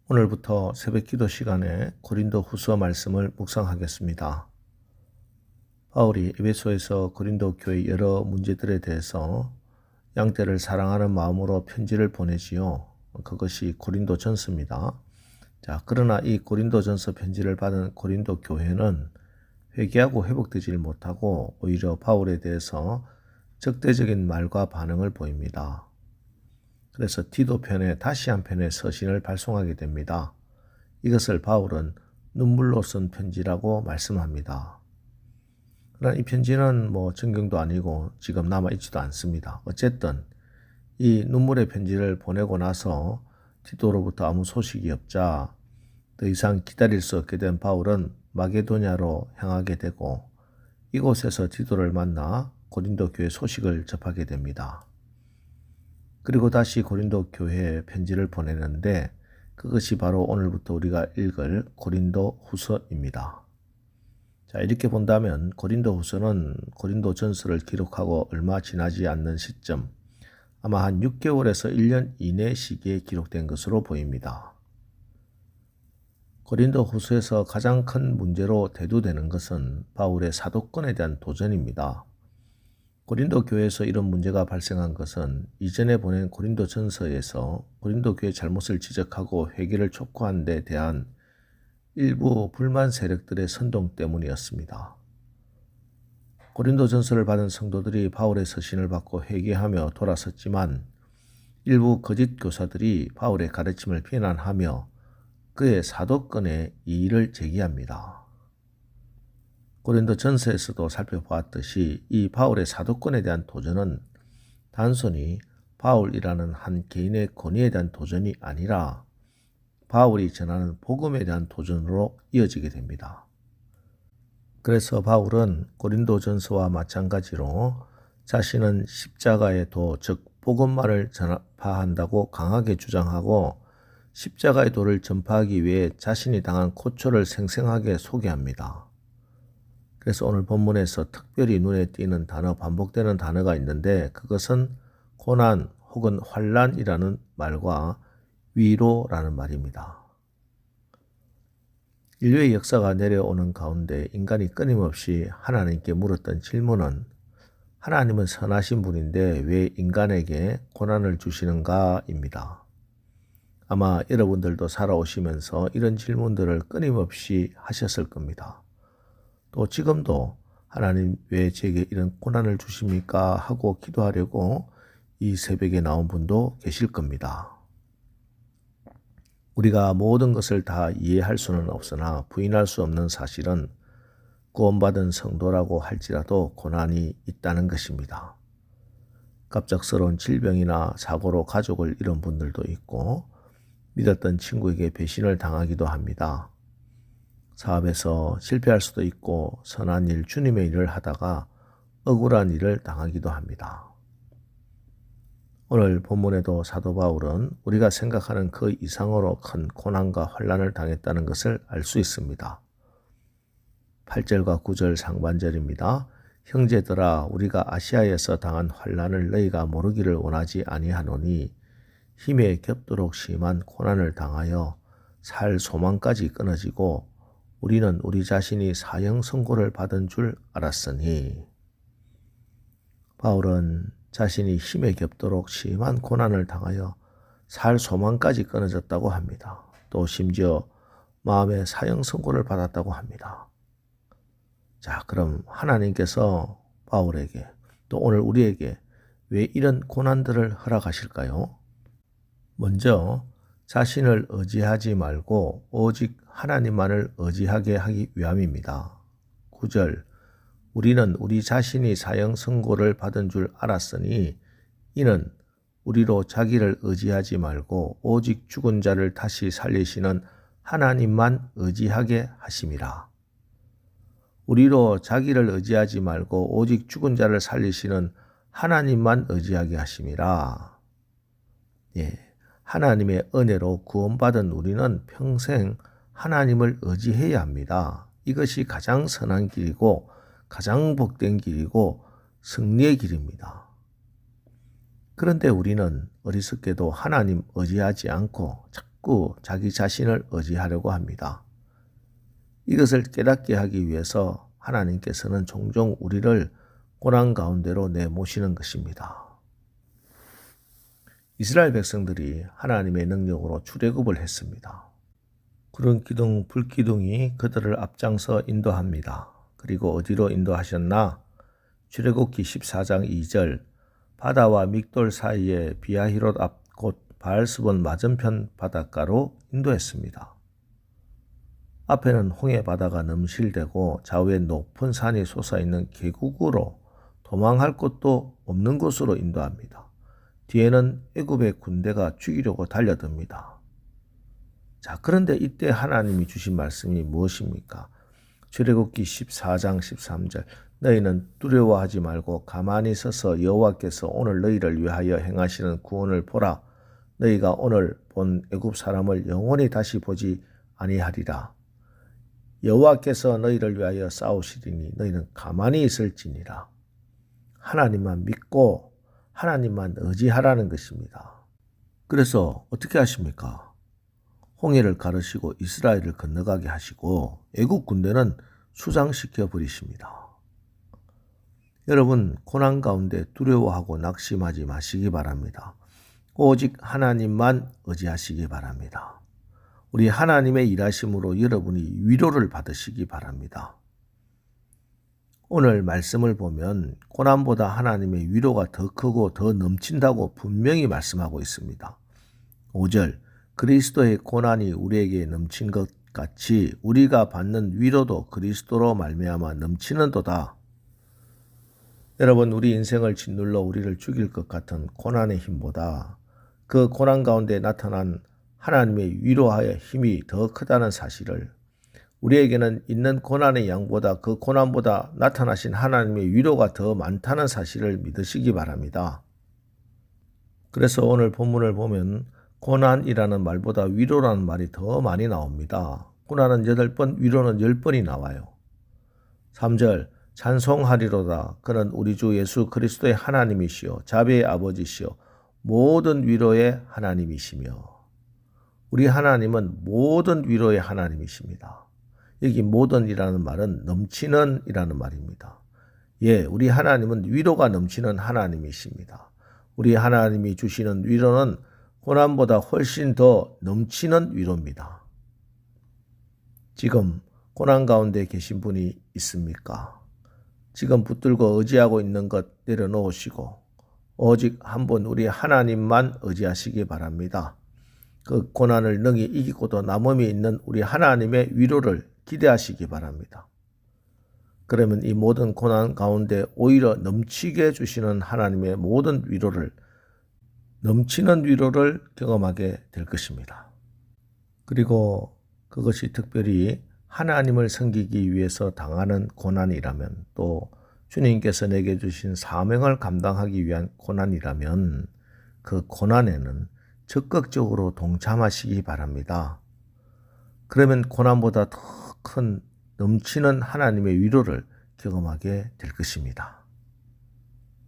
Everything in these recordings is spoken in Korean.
오늘부터 새벽 기도 시간에 고린도 후서 말씀을 묵상하겠습니다. 바울이 에베소에서 고린도 교회 여러 문제들에 대해서 양떼를 사랑하는 마음으로 편지를 보내지요. 그것이 고린도 전서입니다. 그러나 이 고린도 전서 편지를 받은 고린도 교회는 회개하고 회복되질 못하고 오히려 바울에 대해서 적대적인 말과 반응을 보입니다. 그래서 디도 편에 다시 한 편의 서신을 발송하게 됩니다. 이것을 바울은 눈물로 쓴 편지라고 말씀합니다. 그러나 이 편지는 정경도 아니고 지금 남아있지도 않습니다. 어쨌든 이 눈물의 편지를 보내고 나서 디도로부터 아무 소식이 없자 더 이상 기다릴 수 없게 된 바울은 마게도냐로 향하게 되고 이곳에서 디도를 만나 고린도 교회 소식을 접하게 됩니다. 그리고 다시 고린도 교회에 편지를 보내는데 그것이 바로 오늘부터 우리가 읽을 고린도 후서입니다. 이렇게 본다면 고린도 후서는 고린도 전서를 기록하고 얼마 지나지 않는 시점, 아마 한 6개월에서 1년 이내 시기에 기록된 것으로 보입니다. 고린도 후서에서 가장 큰 문제로 대두되는 것은 바울의 사도권에 대한 도전입니다. 고린도 교회에서 이런 문제가 발생한 것은 이전에 보낸 고린도 전서에서 고린도 교회 잘못을 지적하고 회개를 촉구한 데 대한 일부 불만 세력들의 선동 때문이었습니다. 고린도 전서를 받은 성도들이 바울의 서신을 받고 회개하며 돌아섰지만 일부 거짓 교사들이 바울의 가르침을 비난하며 그의 사도권에 이의를 제기합니다. 고린도 전서에서도 살펴보았듯이 이 바울의 사도권에 대한 도전은 단순히 바울이라는 한 개인의 권위에 대한 도전이 아니라 바울이 전하는 복음에 대한 도전으로 이어지게 됩니다. 그래서 바울은 고린도 전서와 마찬가지로 자신은 십자가의 도, 즉 복음만을 전파한다고 강하게 주장하고 십자가의 도를 전파하기 위해 자신이 당한 고초를 생생하게 소개합니다. 그래서 오늘 본문에서 특별히 눈에 띄는 단어, 반복되는 단어가 있는데 그것은 고난 혹은 환난이라는 말과 위로라는 말입니다. 인류의 역사가 내려오는 가운데 인간이 끊임없이 하나님께 물었던 질문은 하나님은 선하신 분인데 왜 인간에게 고난을 주시는가입니다. 아마 여러분들도 살아오시면서 이런 질문들을 끊임없이 하셨을 겁니다. 또 지금도 하나님 왜 제게 이런 고난을 주십니까? 하고 기도하려고 이 새벽에 나온 분도 계실 겁니다. 우리가 모든 것을 다 이해할 수는 없으나 부인할 수 없는 사실은 구원받은 성도라고 할지라도 고난이 있다는 것입니다. 갑작스러운 질병이나 사고로 가족을 잃은 분들도 있고 믿었던 친구에게 배신을 당하기도 합니다. 사업에서 실패할 수도 있고 선한 일, 주님의 일을 하다가 억울한 일을 당하기도 합니다. 오늘 본문에도 사도 바울은 우리가 생각하는 그 이상으로 큰 고난과 환난을 당했다는 것을 알 수 있습니다. 8절과 9절 상반절입니다. 형제들아 우리가 아시아에서 당한 환난을 너희가 모르기를 원하지 아니하노니 힘에 겹도록 심한 고난을 당하여 살 소망까지 끊어지고 우리는 우리 자신이 사형 선고를 받은 줄 알았으니. 바울은 자신이 힘에 겹도록 심한 고난을 당하여 살 소망까지 끊어졌다고 합니다. 또 심지어 마음에 사형 선고를 받았다고 합니다. 그럼 하나님께서 바울에게 또 오늘 우리에게 왜 이런 고난들을 허락하실까요? 먼저 자신을 의지하지 말고 오직 하나님만을 의지하게 하기 위함입니다. 9절 우리는 우리 자신이 사형 선고를 받은 줄 알았으니 이는 우리로 자기를 의지하지 말고 오직 죽은 자를 다시 살리시는 하나님만 의지하게 하심이라. 우리로 자기를 의지하지 말고 오직 죽은 자를 살리시는 하나님만 의지하게 하심이라. 하나님의 은혜로 구원받은 우리는 평생 하나님을 의지해야 합니다. 이것이 가장 선한 길이고 가장 복된 길이고 승리의 길입니다. 그런데 우리는 어리석게도 하나님 의지하지 않고 자꾸 자기 자신을 의지하려고 합니다. 이것을 깨닫게 하기 위해서 하나님께서는 종종 우리를 고난 가운데로 내모시는 것입니다. 이스라엘 백성들이 하나님의 능력으로 출애굽을 했습니다. 구름 기둥, 불 기둥이 그들을 앞장서 인도합니다. 그리고 어디로 인도하셨나? 출애굽기 14장 2절 바다와 믹돌 사이에 비아히롯 앞 곧 바알스본 맞은편 바닷가로 인도했습니다. 앞에는 홍해 바다가 넘실대고 좌우에 높은 산이 솟아있는 계곡으로 도망할 곳도 없는 곳으로 인도합니다. 뒤에는 애굽의 군대가 죽이려고 달려듭니다. 자, 그런데 이때 하나님이 주신 말씀이 무엇입니까? 출애굽기 14장 13절 너희는 두려워하지 말고 가만히 서서 여호와께서 오늘 너희를 위하여 행하시는 구원을 보라. 너희가 오늘 본 애굽 사람을 영원히 다시 보지 아니하리라. 여호와께서 너희를 위하여 싸우시리니 너희는 가만히 있을지니라. 하나님만 믿고 하나님만 의지하라는 것입니다. 그래서 어떻게 하십니까? 홍해를 가르시고 이스라엘을 건너가게 하시고 애국 군대는 수장시켜 버리십니다. 여러분, 고난 가운데 두려워하고 낙심하지 마시기 바랍니다. 오직 하나님만 의지하시기 바랍니다. 우리 하나님의 일하심으로 여러분이 위로를 받으시기 바랍니다. 오늘 말씀을 보면 고난보다 하나님의 위로가 더 크고 더 넘친다고 분명히 말씀하고 있습니다. 5절 그리스도의 고난이 우리에게 넘친 것 같이 우리가 받는 위로도 그리스도로 말미암아 넘치는도다. 여러분, 우리 인생을 짓눌러 우리를 죽일 것 같은 고난의 힘보다 그 고난 가운데 나타난 하나님의 위로하의 힘이 더 크다는 사실을, 우리에게는 있는 고난의 양보다 그 고난보다 나타나신 하나님의 위로가 더 많다는 사실을 믿으시기 바랍니다. 그래서 오늘 본문을 보면 고난이라는 말보다 위로라는 말이 더 많이 나옵니다. 고난은 8번, 위로는 10번이 나와요. 3절 찬송하리로다. 그는 우리 주 예수 그리스도의 하나님이시요 자비의 아버지시요 모든 위로의 하나님이시며. 우리 하나님은 모든 위로의 하나님이십니다. 여기 모든이라는 말은 넘치는 이라는 말입니다. 예, 우리 하나님은 위로가 넘치는 하나님이십니다. 우리 하나님이 주시는 위로는 고난보다 훨씬 더 넘치는 위로입니다. 지금 고난 가운데 계신 분이 있습니까? 지금 붙들고 의지하고 있는 것 내려놓으시고 오직 한번 우리 하나님만 의지하시기 바랍니다. 그 고난을 능히 이기고도 남음이 있는 우리 하나님의 위로를 기대하시기 바랍니다. 그러면 이 모든 고난 가운데 오히려 넘치게 주시는 하나님의 모든 위로를, 넘치는 위로를 경험하게 될 것입니다. 그리고 그것이 특별히 하나님을 섬기기 위해서 당하는 고난이라면, 또 주님께서 내게 주신 사명을 감당하기 위한 고난이라면 그 고난에는 적극적으로 동참하시기 바랍니다. 그러면 고난보다 더 큰 넘치는 하나님의 위로를 경험하게 될 것입니다.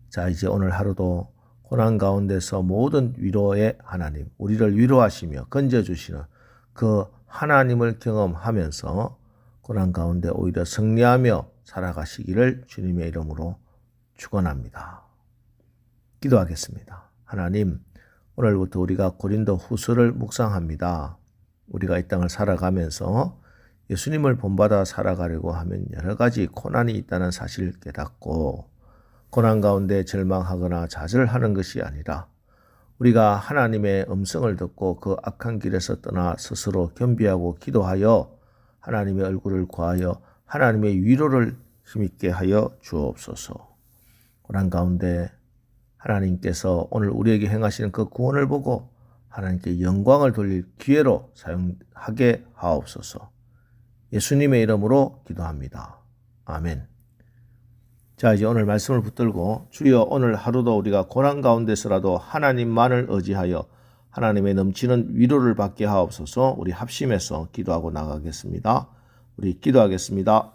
자, 이제 오늘 하루도 고난 가운데서 모든 위로의 하나님, 우리를 위로하시며 건져주시는 그 하나님을 경험하면서 고난 가운데 오히려 승리하며 살아가시기를 주님의 이름으로 축원합니다. 기도하겠습니다. 하나님, 오늘부터 우리가 고린도 후서를 묵상합니다. 우리가 이 땅을 살아가면서 예수님을 본받아 살아가려고 하면 여러 가지 고난이 있다는 사실을 깨닫고 고난 가운데 절망하거나 좌절하는 것이 아니라 우리가 하나님의 음성을 듣고 그 악한 길에서 떠나 스스로 겸비하고 기도하여 하나님의 얼굴을 구하여 하나님의 위로를 힘있게 하여 주옵소서. 고난 가운데 하나님께서 오늘 우리에게 행하시는 그 구원을 보고 하나님께 영광을 돌릴 기회로 사용하게 하옵소서. 예수님의 이름으로 기도합니다. 아멘. 자, 이제 오늘 말씀을 붙들고 주여 오늘 하루도 우리가 고난 가운데서라도 하나님만을 의지하여 하나님의 넘치는 위로를 받게 하옵소서. 우리 합심해서 기도하고 나가겠습니다. 우리 기도하겠습니다.